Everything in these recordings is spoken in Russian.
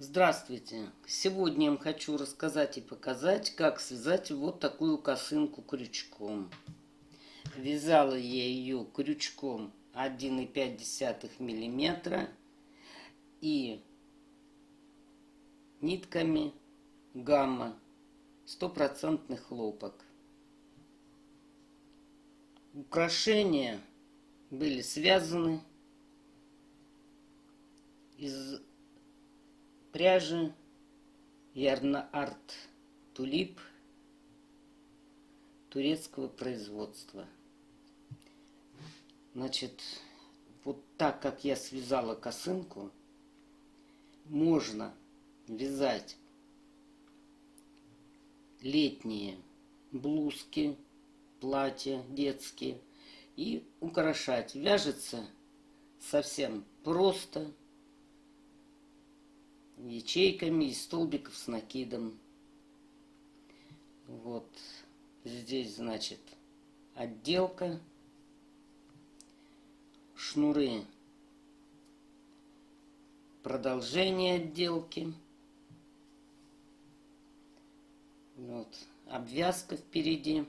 Здравствуйте! Сегодня я вам хочу рассказать и показать, как связать вот такую косынку крючком. Вязала я ее крючком 1,5 миллиметра и нитками гамма 100% хлопок. Украшения были связаны из пряжи Ярна Арт Тулип турецкого производства. Значит, вот так как я связала косынку, можно вязать летние блузки, платья детские и украшать. Вяжется совсем просто, ячейками из столбиков с накидом. Вот здесь, значит, отделка, шнуры, продолжение отделки, вот, обвязка впереди.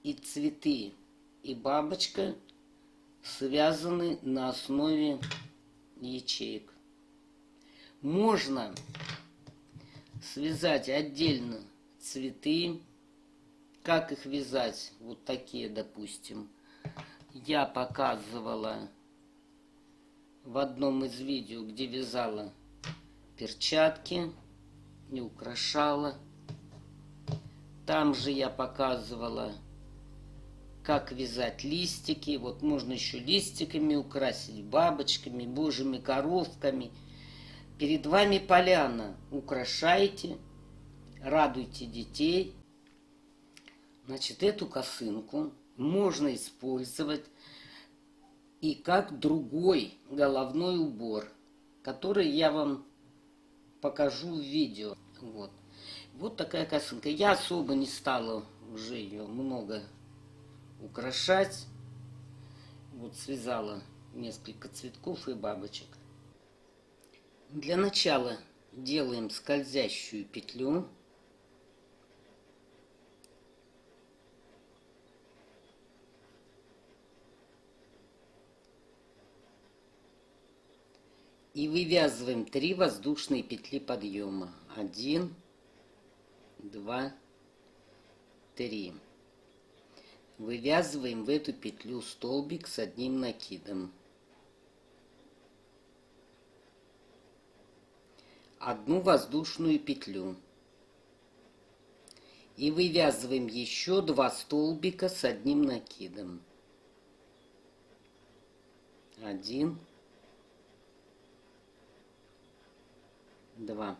И цветы, и бабочка связаны на основе ячеек. Можно связать отдельно цветы. Как их вязать? Вот такие, допустим. Я показывала в одном из видео, где вязала перчатки и украшала. Там же я показывала, как вязать листики. Вот можно еще листиками украсить, бабочками, божьими коровками. Перед вами поляна. Украшайте, радуйте детей. Значит, эту косынку можно использовать и как другой головной убор, который я вам покажу в видео. Вот такая косынка. Я особо не стала уже ее много украшать. Вот связала несколько цветков и бабочек. Для начала делаем скользящую петлю. И вывязываем 3 воздушные петли подъема. 1, 2, 3. Вывязываем в эту петлю столбик с одним накидом. Одну воздушную петлю. И вывязываем еще 2 столбика с одним накидом. 1, 2.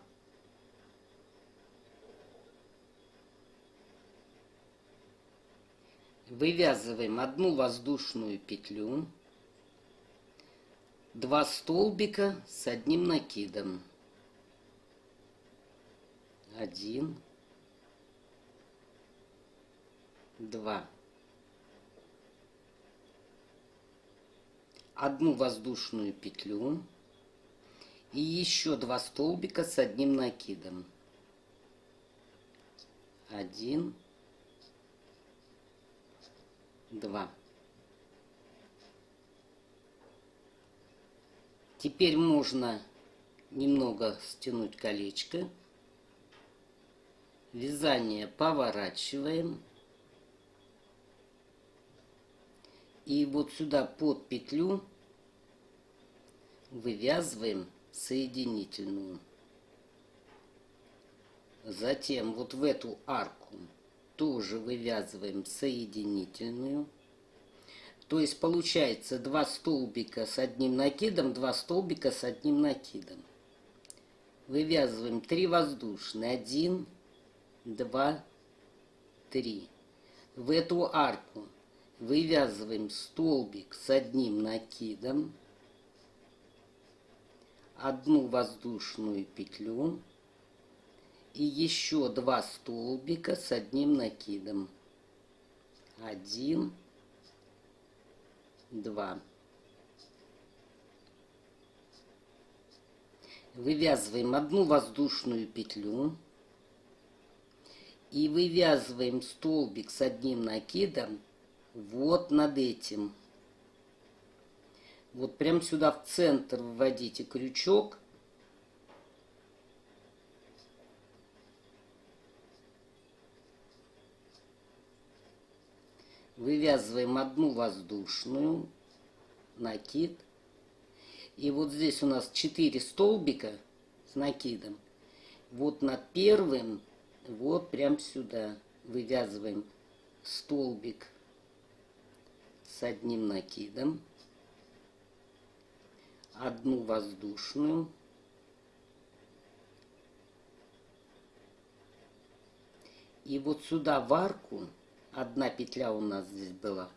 Вывязываем одну воздушную петлю, 2 столбика с одним накидом. 1, 2. Одну воздушную петлю и еще 2 столбика с одним накидом. 1, 2. Теперь можно немного стянуть колечко. Вязание поворачиваем. И вот сюда под петлю вывязываем соединительную. Затем вот в эту арку тоже вывязываем соединительную. То есть получается 2 столбика с одним накидом, 2 столбика с одним накидом. Вывязываем 3 воздушные. 1, 2, 3. В эту арку вывязываем столбик с одним накидом, одну воздушную петлю и еще 2 столбика с одним накидом. 1, 2. Вывязываем одну воздушную петлю и вывязываем столбик с одним накидом вот над этим. Вот прям сюда в центр вводите крючок. Вывязываем одну воздушную, накид. И вот здесь у нас 4 столбика с накидом. Вот над первым, вот прям сюда вывязываем столбик с одним накидом. Одну воздушную. И вот сюда в арку, одна петля у нас здесь была,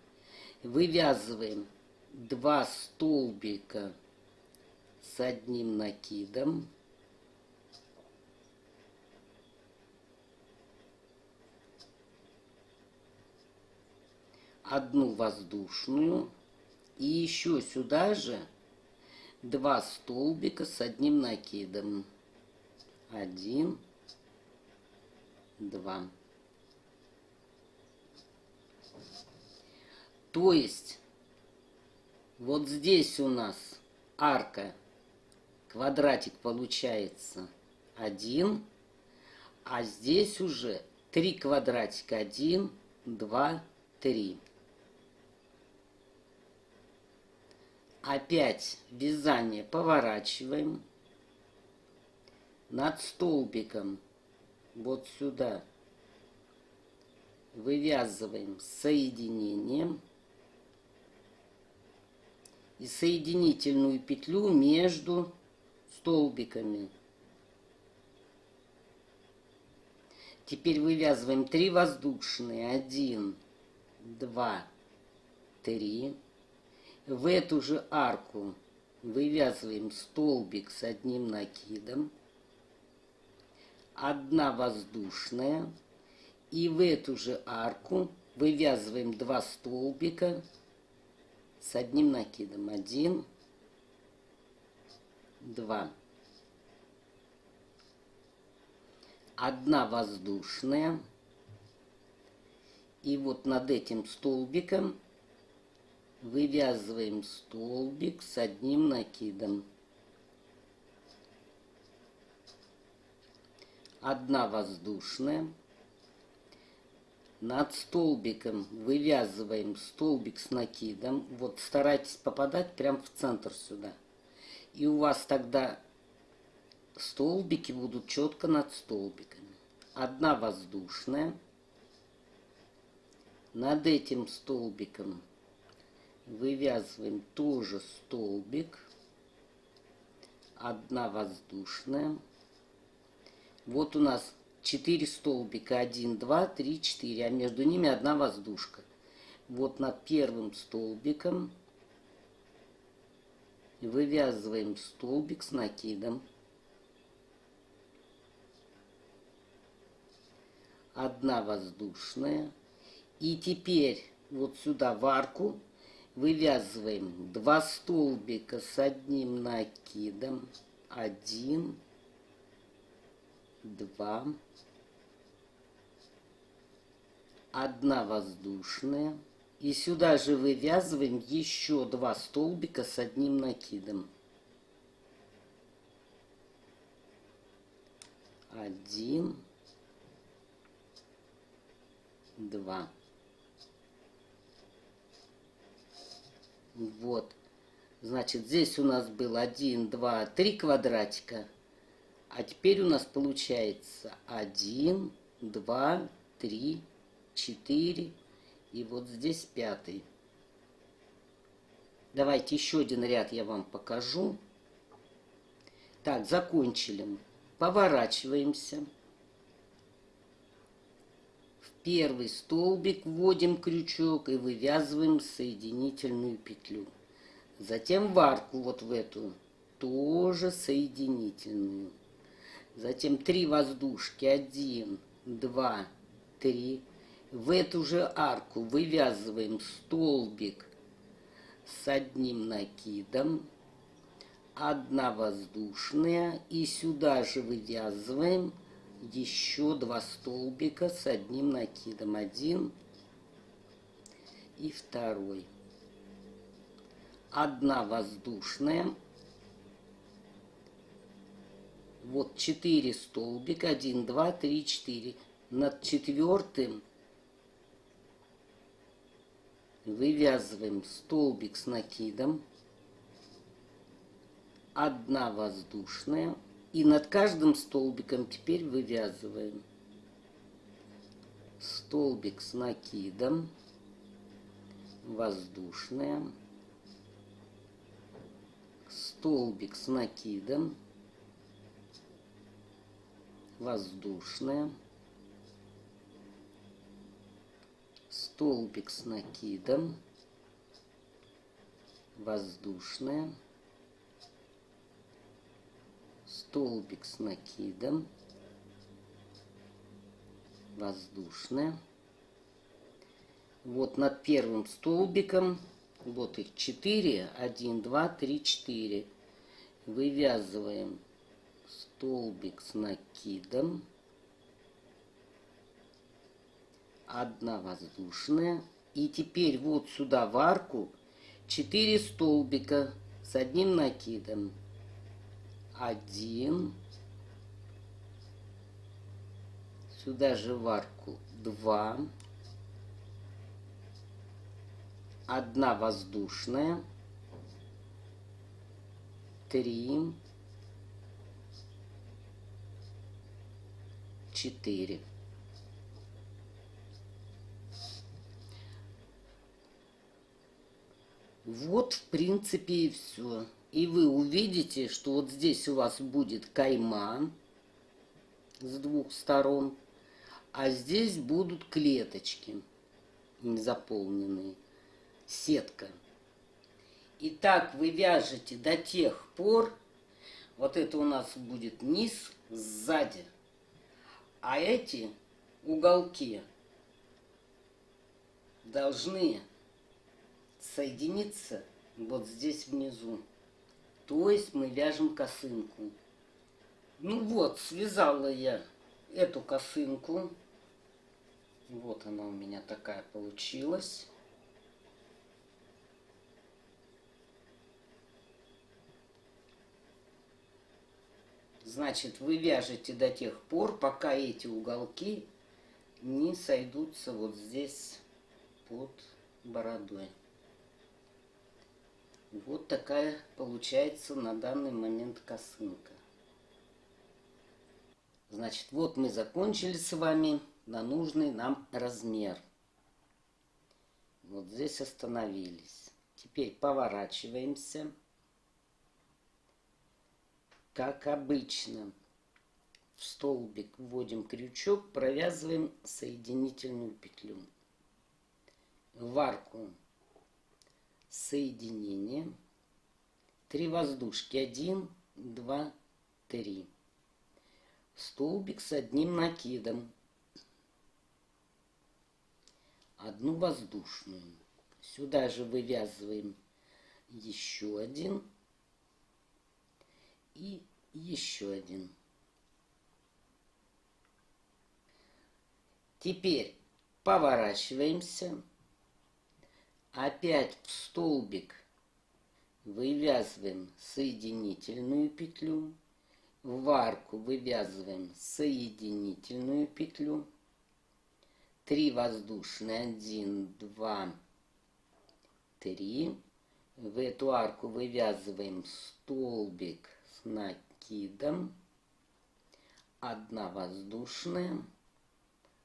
вывязываем 2 столбика с одним накидом. Одну воздушную. И еще сюда же 2 столбика с одним накидом. 1, 2. То есть вот здесь у нас арка, квадратик получается 1, а здесь уже 3 квадратика. 1, 2, 3. Опять вязание поворачиваем над столбиком вот сюда. Вывязываем соединением и соединительную петлю между столбиками. Теперь вывязываем 3 воздушные. 1, 2, 3. В эту же арку вывязываем столбик с одним накидом. 1 воздушная. И в эту же арку вывязываем 2 столбика с одним накидом. 1, 2. 1 воздушная. И вот над этим столбиком вывязываем столбик с одним накидом. 1 воздушная. Над столбиком вывязываем столбик с накидом. Вот старайтесь попадать прям в центр сюда. И у вас тогда столбики будут четко над столбиками. 1 воздушная. Над этим столбиком вывязываем тоже столбик. 1 воздушная. Вот у нас 4 столбика. 1, 2, 3, 4. А между ними 1 воздушка. Вот над первым столбиком вывязываем столбик с накидом. 1 воздушная. И теперь вот сюда в арку вывязываем 2 столбика с одним накидом. 1, 2. 1 воздушная. И сюда же вывязываем еще 2 столбика с одним накидом. 1, 2. Вот. Значит, здесь у нас был 1, 2, 3 квадратика. А теперь у нас получается 1, 2, 3, 4. И вот здесь 5. Давайте еще один ряд я вам покажу. Так, закончили мы. Поворачиваемся. В первый столбик вводим крючок и вывязываем соединительную петлю. Затем в арку вот в эту тоже соединительную. Затем 3 воздушки. 1, 2, 3. В эту же арку вывязываем столбик с одним накидом. 1 воздушная, и сюда же вывязываем еще 2 столбика с одним накидом. 1 и 2. 1 воздушная. Вот 4 столбика. 1, 2, 3, 4. Над 4 вывязываем столбик с накидом. 1 воздушная. И над каждым столбиком теперь вывязываем столбик с накидом, воздушная, столбик с накидом, воздушная, столбик с накидом, воздушная, столбик с накидом, воздушная. Вот над первым столбиком, вот их 4, 1, 2, 3, 4. Вывязываем столбик с накидом, 1 воздушная. И теперь вот сюда в арку 4 столбика с одним накидом. 1, сюда же в арку 2, 1 воздушная, 3, 4. Вот, в принципе, и все. И вы увидите, что вот здесь у вас будет кайма с 2 сторон, а здесь будут клеточки незаполненные, сетка. И так вы вяжете до тех пор, вот это у нас будет низ сзади, а эти уголки должны соединиться вот здесь внизу. То есть мы вяжем косынку. Ну вот, связала я эту косынку. Вот она у меня такая получилась. Значит, вы вяжете до тех пор, пока эти уголки не сойдутся вот здесь под бородой. Вот такая получается на данный момент косынка. Значит, вот мы закончили с вами на нужный нам размер. Вот здесь остановились. Теперь поворачиваемся. Как обычно, в столбик вводим крючок, провязываем соединительную петлю. В арку соединение, 3 воздушки, 1, 2, 3. Столбик с одним накидом, 1 воздушную. Сюда же вывязываем еще 1 и еще 1. Теперь поворачиваемся. Опять в столбик вывязываем соединительную петлю. В арку вывязываем соединительную петлю. 3 воздушные, 1, 2, 3. В эту арку вывязываем столбик с накидом. 1 воздушная.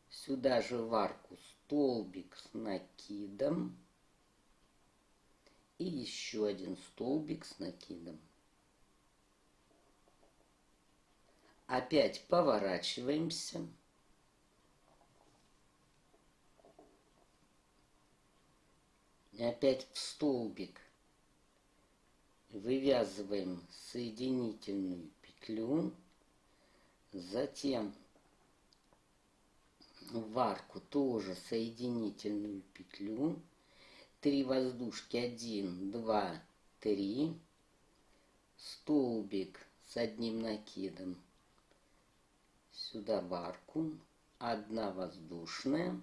Сюда же в арку столбик с накидом. И еще 1 столбик с накидом. Опять поворачиваемся. Опять в столбик вывязываем соединительную петлю. Затем в арку тоже соединительную петлю. 3 воздушки, 1, 2, 3. столбик с одним накидом сюда в арку, 1 воздушная,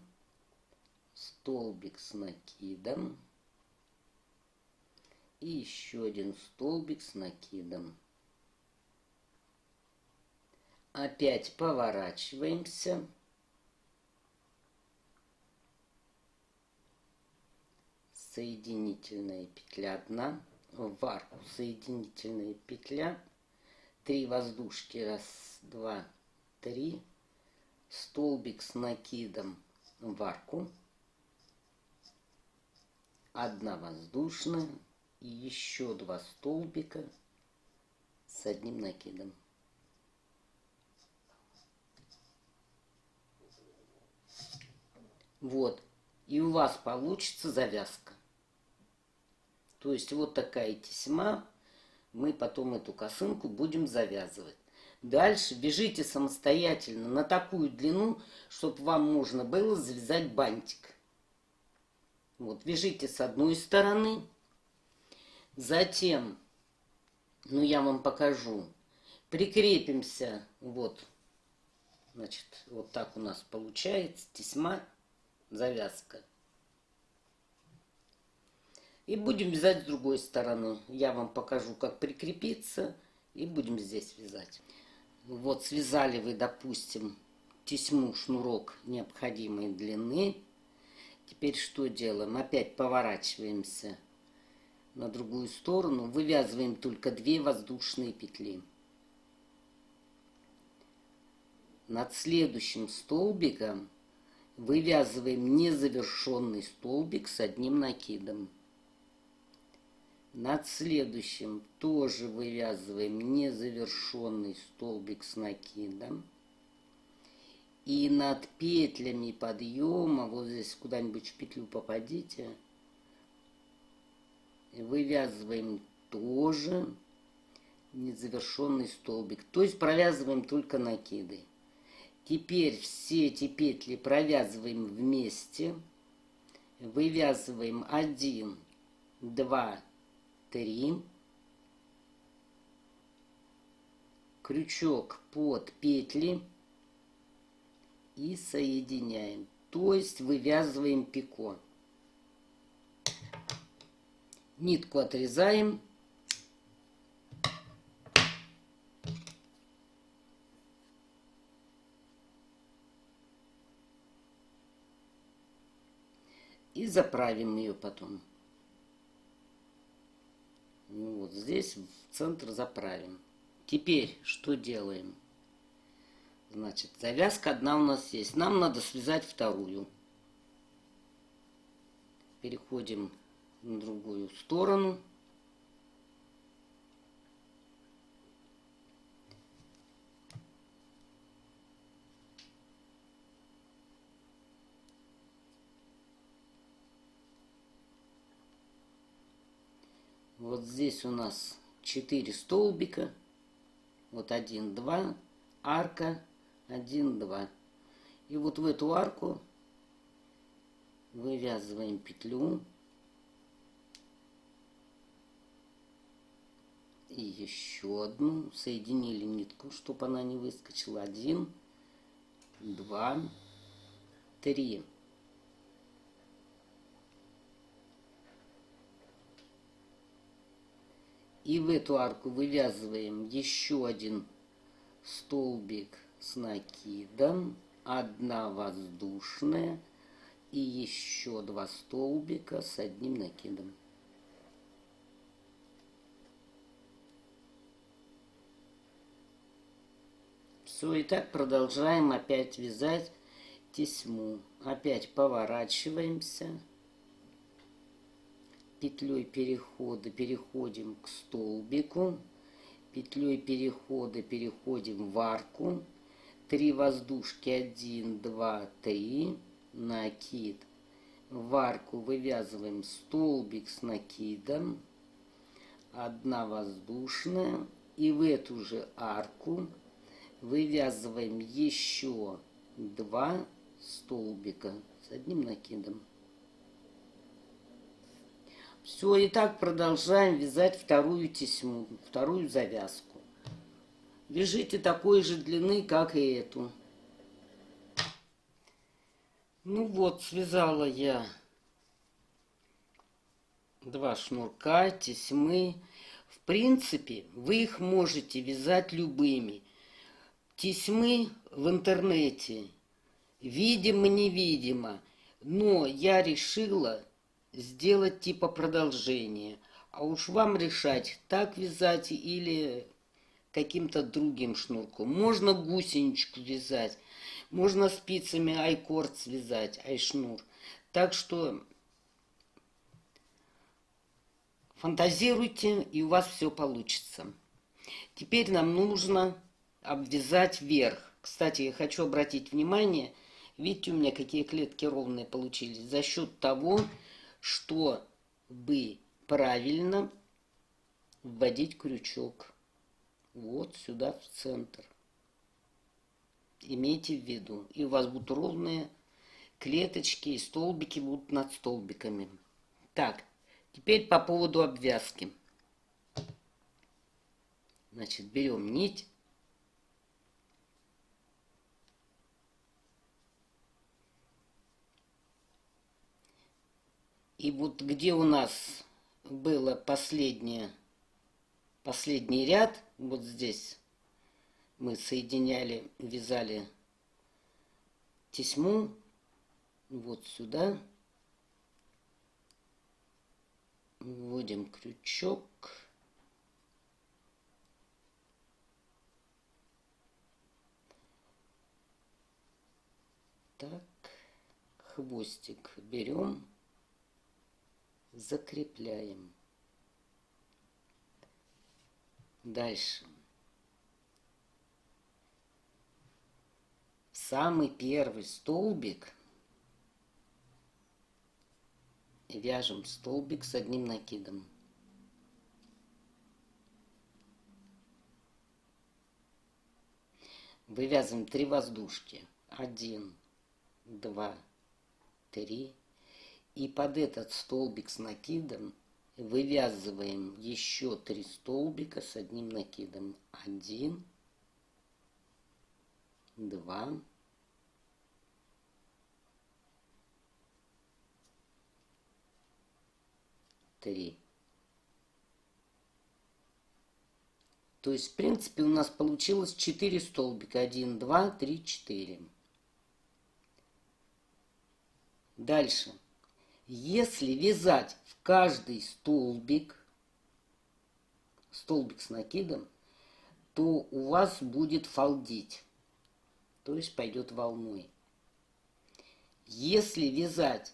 столбик с накидом и еще 1 столбик с накидом. Опять поворачиваемся. Соединительная петля 1, в арку соединительная петля, 3 воздушки, 1, 2, 3, столбик с накидом в арку, 1 воздушная и еще 2 столбика с одним накидом. Вот, и у вас получится завязка. То есть вот такая тесьма, мы потом эту косынку будем завязывать. Дальше вяжите самостоятельно на такую длину, чтобы вам можно было завязать бантик. Вот, вяжите с одной стороны, затем, ну я вам покажу, прикрепимся, вот, значит, вот так у нас получается тесьма, завязка. И будем вязать с другой стороны. Я вам покажу, как прикрепиться, и будем здесь вязать. Вот связали вы, допустим, тесьму, шнурок необходимой длины. Теперь что делаем? Опять поворачиваемся на другую сторону. Вывязываем только 2 воздушные петли. Над следующим столбиком вывязываем незавершенный столбик с одним накидом. Над следующим тоже вывязываем незавершенный столбик с накидом. И над петлями подъема, вот здесь куда-нибудь в петлю попадите, вывязываем тоже незавершенный столбик. То есть провязываем только накиды. Теперь все эти петли провязываем вместе. Вывязываем 1, 2, 3, крючок под петли и соединяем. То есть вывязываем пико. Нитку отрезаем. И заправим ее потом. Ну, вот здесь в центр заправим. Теперь что делаем? Значит, завязка одна у нас есть. Нам надо связать вторую. Переходим на другую сторону. Вот здесь у нас 4 столбика. Вот 1, 2, арка, 1, 2. И вот в эту арку вывязываем петлю. И еще одну. Соединили нитку, чтобы она не выскочила. 1, 2, 3. И в эту арку вывязываем еще 1 столбик с накидом, 1 воздушная и еще 2 столбика с одним накидом. Все, и так продолжаем опять вязать тесьму. Опять поворачиваемся. Петлей перехода переходим к столбику. Петлей перехода переходим в арку. 3 воздушки, 1, 2, 3. Накид. В арку вывязываем столбик с накидом. 1 воздушная. И в эту же арку вывязываем еще 2 столбика с одним накидом. Все, и так продолжаем вязать вторую тесьму, вторую завязку. Вяжите такой же длины, как и эту. Ну вот, связала я 2 шнурка, тесьмы. В принципе, вы их можете вязать любыми. Тесьмы в интернете, видимо-невидимо. Но я решила сделать типа продолжение. А уж вам решать, так вязать или каким-то другим шнурком. Можно гусеничку вязать, можно спицами айкорд связать, айшнур. Так что фантазируйте, и у вас все получится. Теперь нам нужно обвязать верх. Кстати, я хочу обратить внимание, видите, у меня какие клетки ровные получились. За счет того, что вы правильно вводить крючок. Вот сюда в центр. Имейте в виду. И у вас будут ровные клеточки, и столбики будут над столбиками. Так, теперь по поводу обвязки. Значит, берем нить. И вот где у нас было последний ряд, вот здесь мы соединяли, вязали тесьму, вот сюда. Вводим крючок. Так, хвостик берем, закрепляем. Дальше. Самый первый столбик вяжем столбик с одним накидом. Вывязываем 3 воздушки. 1, 2, 3. И под этот столбик с накидом вывязываем еще 3 столбика с одним накидом. 1, 2, 3. То есть, в принципе, у нас получилось 4 столбика. 1, 2, 3, 4. Дальше. Если вязать в каждый столбик с накидом, то у вас будет фалдить. То есть пойдет волной. Если вязать,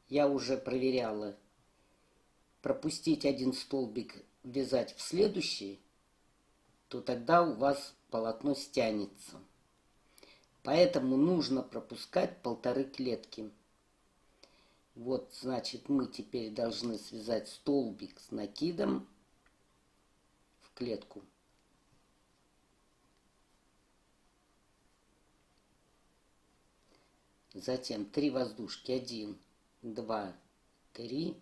я уже проверяла, пропустить один столбик, вязать в следующий, то тогда у вас полотно стянется. Поэтому нужно пропускать 1,5 клетки. Вот, значит, мы теперь должны связать столбик с накидом в клетку. Затем 3 воздушки. 1, 2, 3.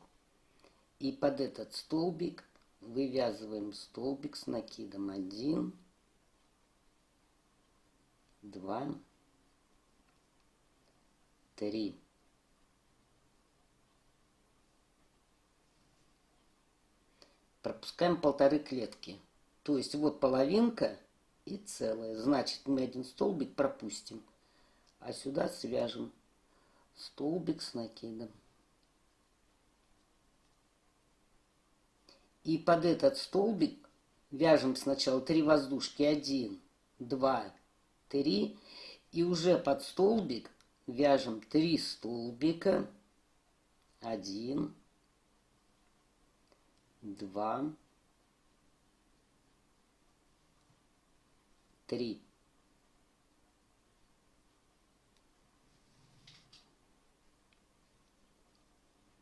И под этот столбик вывязываем столбик с накидом. 1, 2, 3. Пропускаем 1,5 клетки. То есть вот половинка и целая. Значит, мы один столбик пропустим. А сюда свяжем столбик с накидом. И под этот столбик вяжем сначала 3 воздушки. 1, 2, 3. И уже под столбик вяжем 3 столбика. 1, 2, 3.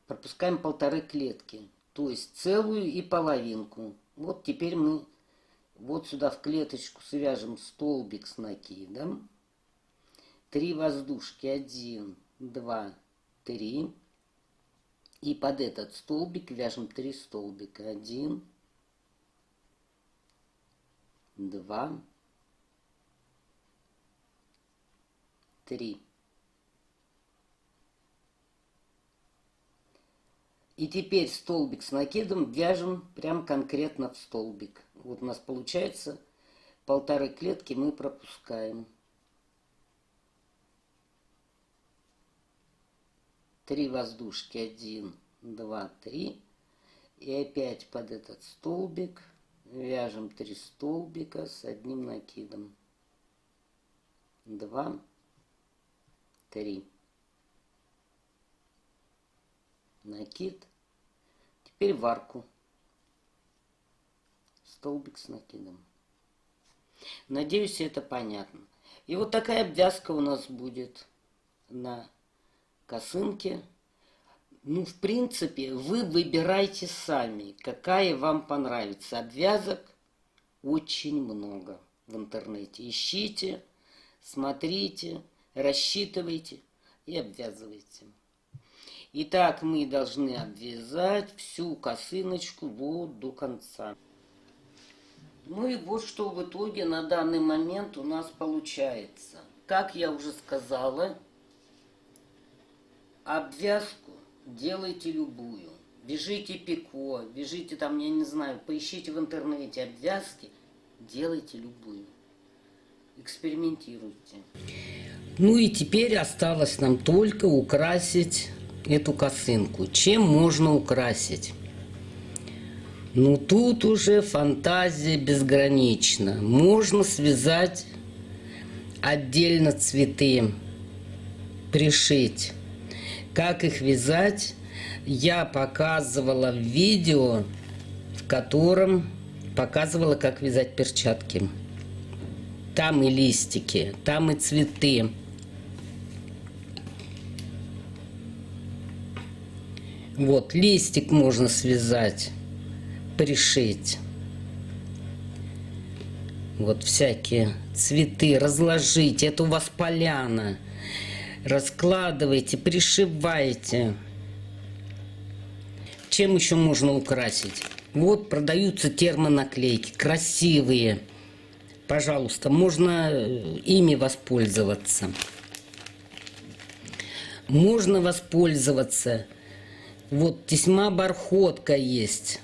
Пропускаем 1,5 клетки, то есть целую и половинку. Вот теперь мы вот сюда в клеточку свяжем столбик с накидом. 3 воздушки. 1, 2, 3. И под этот столбик вяжем 3 столбика. 1, 2, 3. И теперь столбик с накидом вяжем прям конкретно в столбик. Вот у нас получается 1,5 клетки мы пропускаем. 3 воздушки. 1, 2, 3. И опять под этот столбик вяжем 3 столбика с одним накидом. 2, 3. Накид. Теперь в арку. Столбик с накидом. Надеюсь, это понятно. И вот такая обвязка у нас будет на косынке. Ну, в принципе, вы выбирайте сами, какая вам понравится. Обвязок очень много в интернете. Ищите, смотрите, рассчитывайте и обвязывайте. Итак, мы должны обвязать всю косыночку вот до конца. Ну и вот что в итоге на данный момент у нас получается. Как я уже сказала, обвязку делайте любую. Вяжите пико, вяжите там, я не знаю, поищите в интернете обвязки, делайте любую. Экспериментируйте. Ну и теперь осталось нам только украсить эту косынку. Чем можно украсить? Ну тут уже фантазия безгранична. Можно связать отдельно цветы, пришить. Как их вязать, я показывала в видео, в котором показывала, как вязать перчатки. Там и листики, там и цветы. Вот, листик можно связать, пришить. Вот всякие цветы разложить. Это у вас поляна. Раскладывайте, пришивайте. Чем еще можно украсить? Вот продаются термонаклейки, красивые. Пожалуйста, можно ими воспользоваться. Можно воспользоваться. Вот тесьма бархотка есть.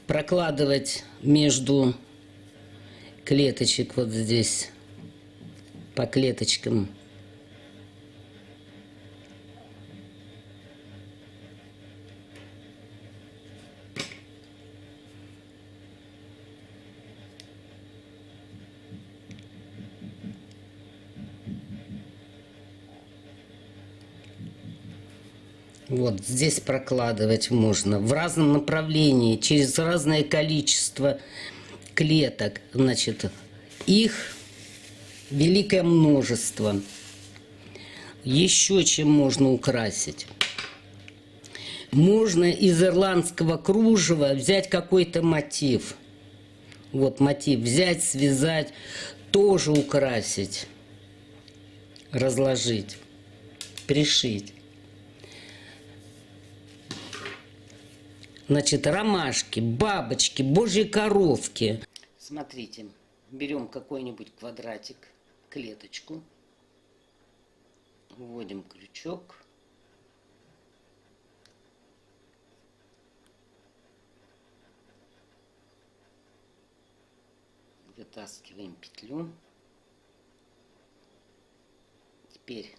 Прокладывать между клеточек вот здесь по клеточкам. Вот здесь прокладывать можно в разном направлении, через разное количество клеток. Значит, их великое множество. Еще чем можно украсить? Можно из ирландского кружева взять какой-то мотив. Вот мотив взять, связать, тоже украсить, разложить, пришить. Значит, ромашки, бабочки, божьи коровки. Смотрите, берем какой-нибудь квадратик, клеточку, вводим крючок, вытаскиваем петлю. Теперь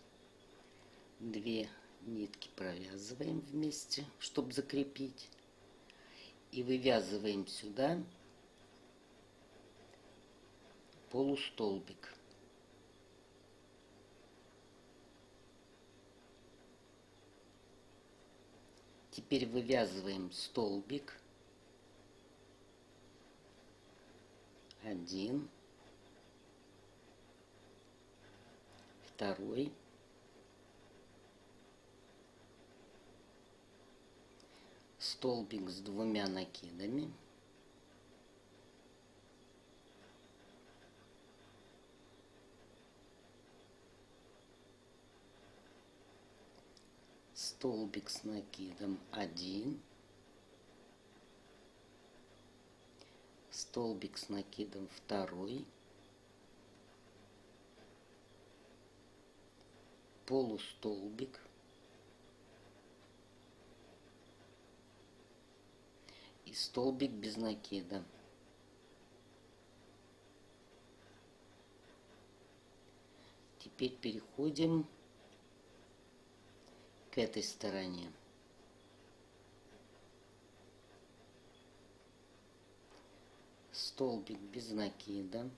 2 нитки провязываем вместе, чтобы закрепить. И вывязываем сюда полустолбик. Теперь вывязываем столбик. 1, 2, столбик с 2 накидами, столбик с накидом 1, столбик с накидом 2, полустолбик и столбик без накида. Теперь переходим к этой стороне. Столбик без накида,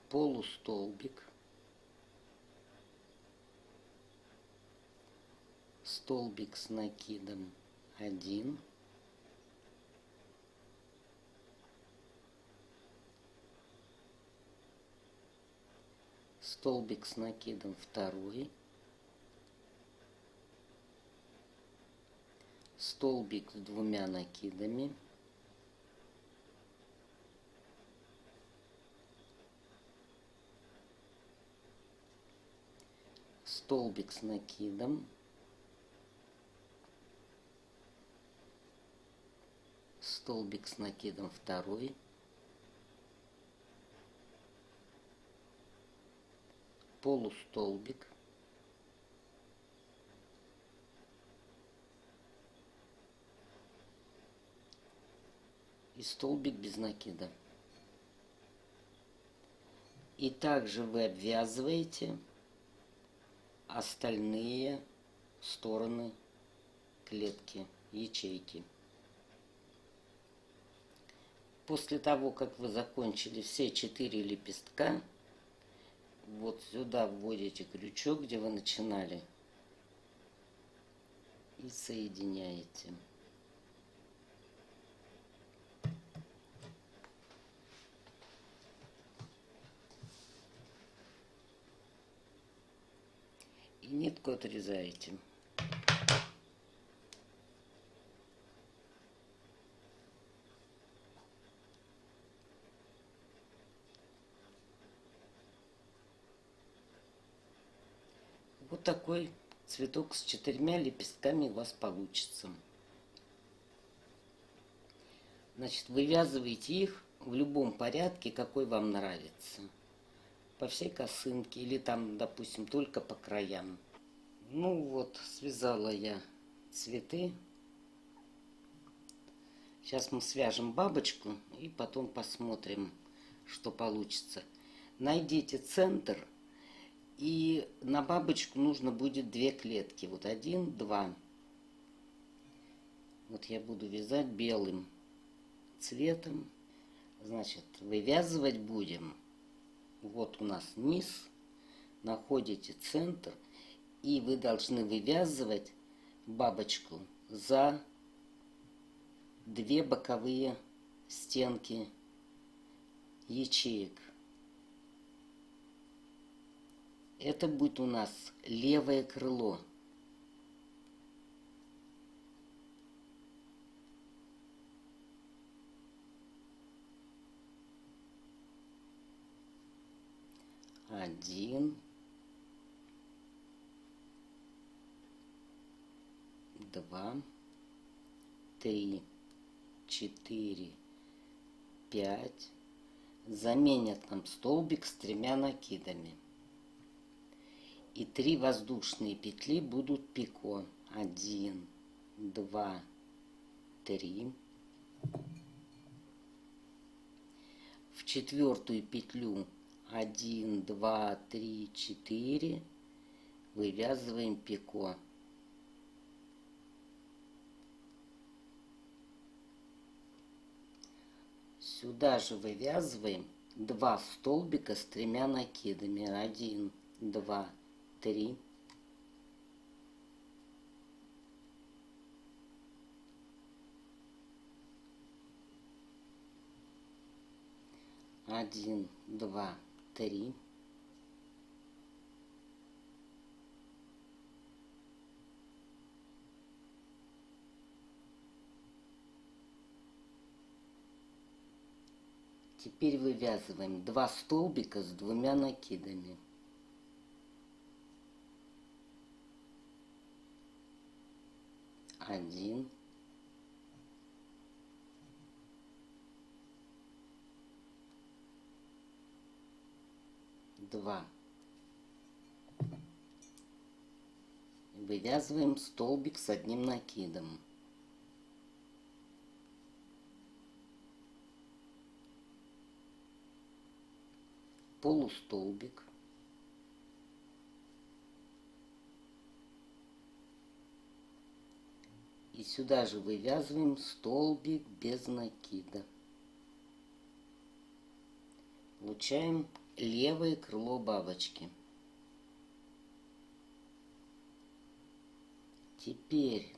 полустолбик, столбик с накидом 1, столбик с накидом 2, столбик с 2 накидами, столбик с накидом, столбик с накидом 2, полустолбик, и столбик без накида. И также вы обвязываете остальные стороны клетки, ячейки. После того, как вы закончили все 4 лепестка, вот сюда вводите крючок, где вы начинали, и соединяете. И нитку отрезаете. Вот такой цветок с 4 лепестками у вас получится. Значит, вывязываете их в любом порядке, какой вам нравится. По всей косынке или там, допустим, только по краям. Ну вот, связала я цветы. Сейчас мы свяжем бабочку и потом посмотрим, что получится. Найдите центр, и на бабочку нужно будет 2 клетки. Вот 1, 2. Вот я буду вязать белым цветом. Значит, вывязывать будем. Вот у нас низ, находите центр, и вы должны вывязывать бабочку за 2 боковые стенки ячеек. Это будет у нас левое крыло. Один, 2, 3, 4, 5. Заменят нам столбик с 3 накидами. И 3 воздушные петли будут пико. 1, 2, 3. В 4-ю петлю 1, 2, 3, 4 вывязываем пико. Сюда же вывязываем 2 столбика с 3 накидами. 1, 2, 3. Один, 2, 3. Теперь вывязываем 2 столбика с 2 накидами. 1, 2. Вывязываем столбик с одним накидом. Полустолбик. И сюда же вывязываем столбик без накида. Получаем левое крыло бабочки. Теперь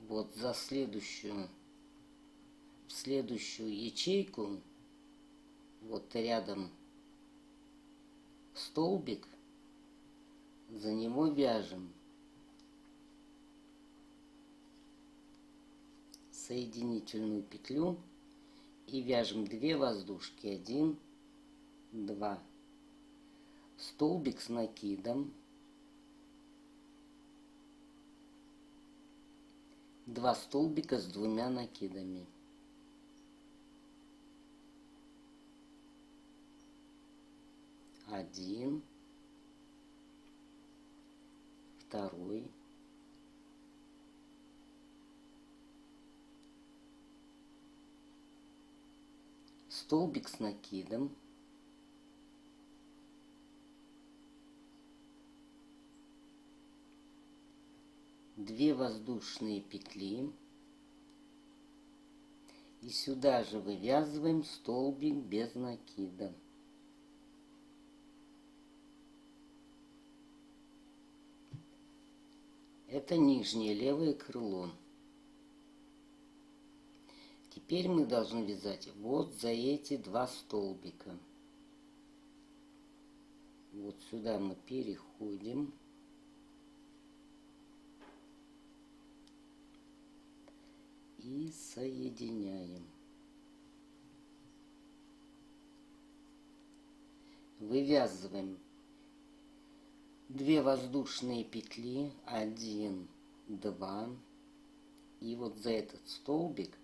вот за в следующую ячейку, вот рядом столбик, за него вяжем соединительную петлю и вяжем 2 воздушки. 1, 2. Столбик с накидом. 2 столбика с 2 накидами. Один, второй, столбик с накидом, две воздушные петли, и сюда же вывязываем столбик без накида. Это нижнее левое крыло. Теперь мы должны вязать вот за эти 2 столбика. Вот сюда мы переходим. И соединяем. Вывязываем 2 воздушные петли, 1, 2, и вот за этот столбик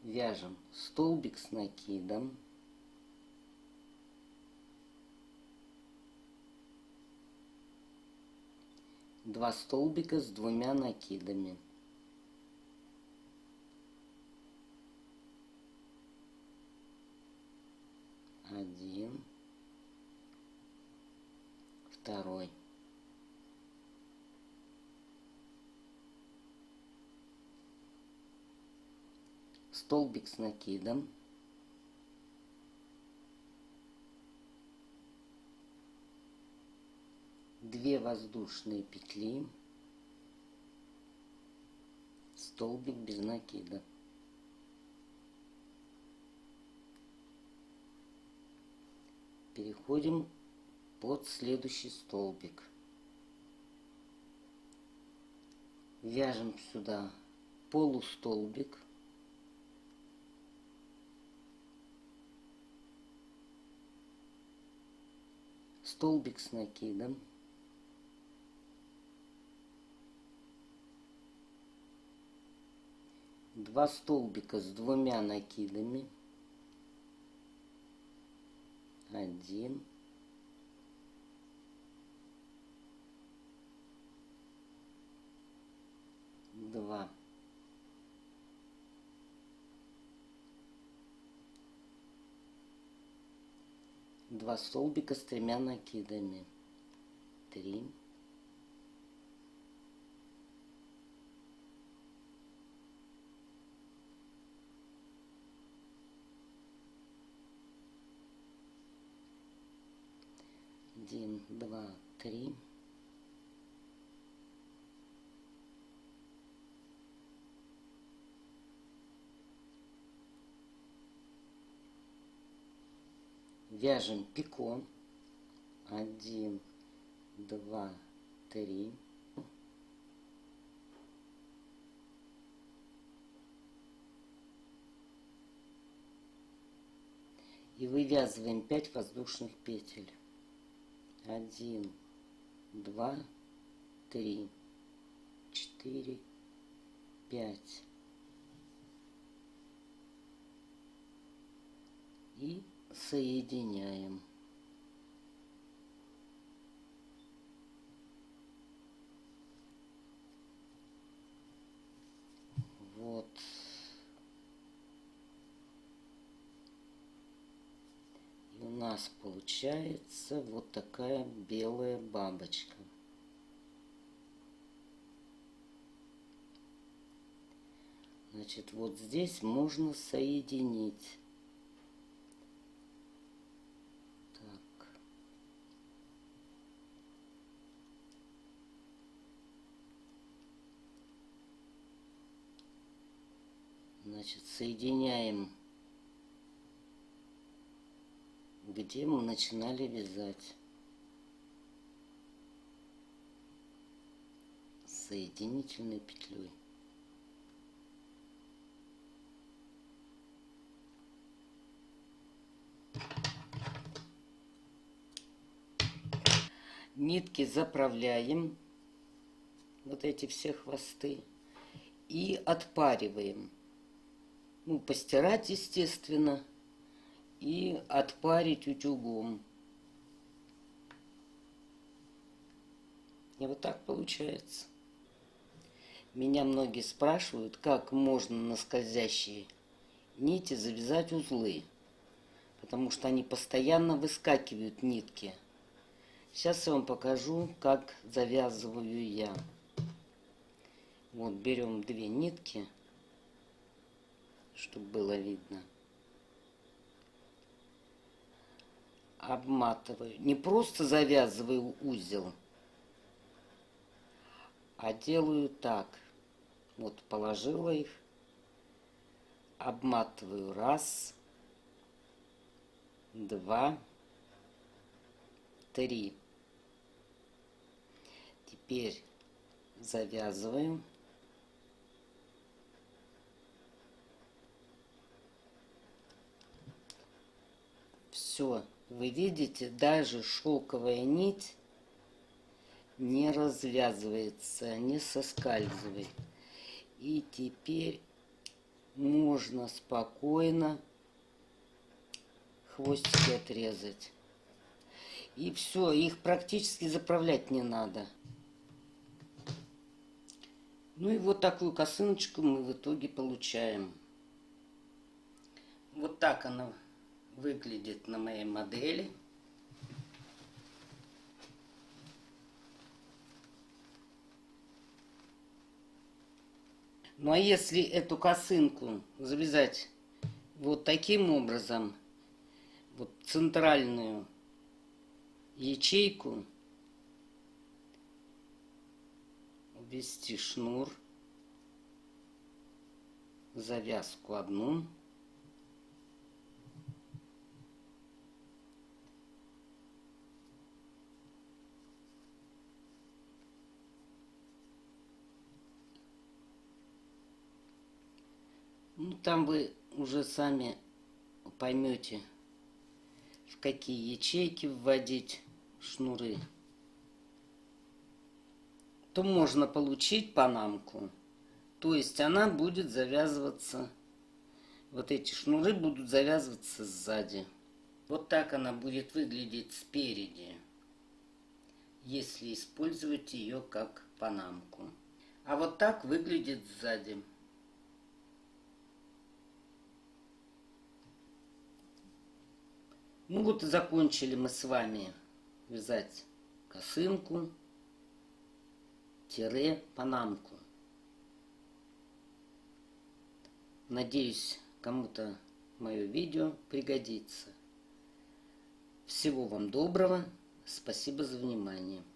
вяжем столбик с накидом, два столбика с 2 накидами. Один, второй. Столбик с накидом. Две воздушные петли. Столбик без накида. Переходим под следующий столбик. Вяжем сюда полустолбик. Столбик с накидом. Два столбика с 2 накидами. 1, 2. Два столбика с 3 накидами. 3. 1, 2, 3. Вяжем пико. 1, 2, 3. И вывязываем 5 воздушных петель. 1, 2, 3, 4, 5. И соединяем. Вот. И у нас получается вот такая белая бабочка. Значит, вот здесь можно соединить. Так. Значит, соединяем, где мы начинали вязать. Соединительной петлей. Нитки заправляем, вот эти все хвосты, и отпариваем. Ну, постирать, естественно, и отпарить утюгом. И вот так получается. Меня многие спрашивают, как можно на скользящие нити завязать узлы, потому что они постоянно выскакивают, нитки. Сейчас я вам покажу, как завязываю я. Вот берем 2 нитки, чтобы было видно. Обматываю. Не просто завязываю узел, а делаю так. Вот положила их, обматываю 1, 2, 3. Теперь завязываем. Все, вы видите, даже шелковая нить не развязывается, не соскальзывает. И теперь можно спокойно хвостики отрезать. И все, их практически заправлять не надо. Ну и вот такую косыночку мы в итоге получаем. Вот так она выглядит на моей модели. Ну а если эту косынку завязать вот таким образом, вот центральную ячейку, ввести шнур, завязку одну, ну там вы уже сами поймете, в какие ячейки вводить шнуры, то можно получить панамку. То есть она будет завязываться, вот эти шнуры будут завязываться сзади. Вот так она будет выглядеть спереди, если использовать ее как панамку. А вот так выглядит сзади. Ну вот и закончили мы с вами вязать косынку, панамку. Надеюсь, кому-то мое видео пригодится. Всего вам доброго. Спасибо за внимание.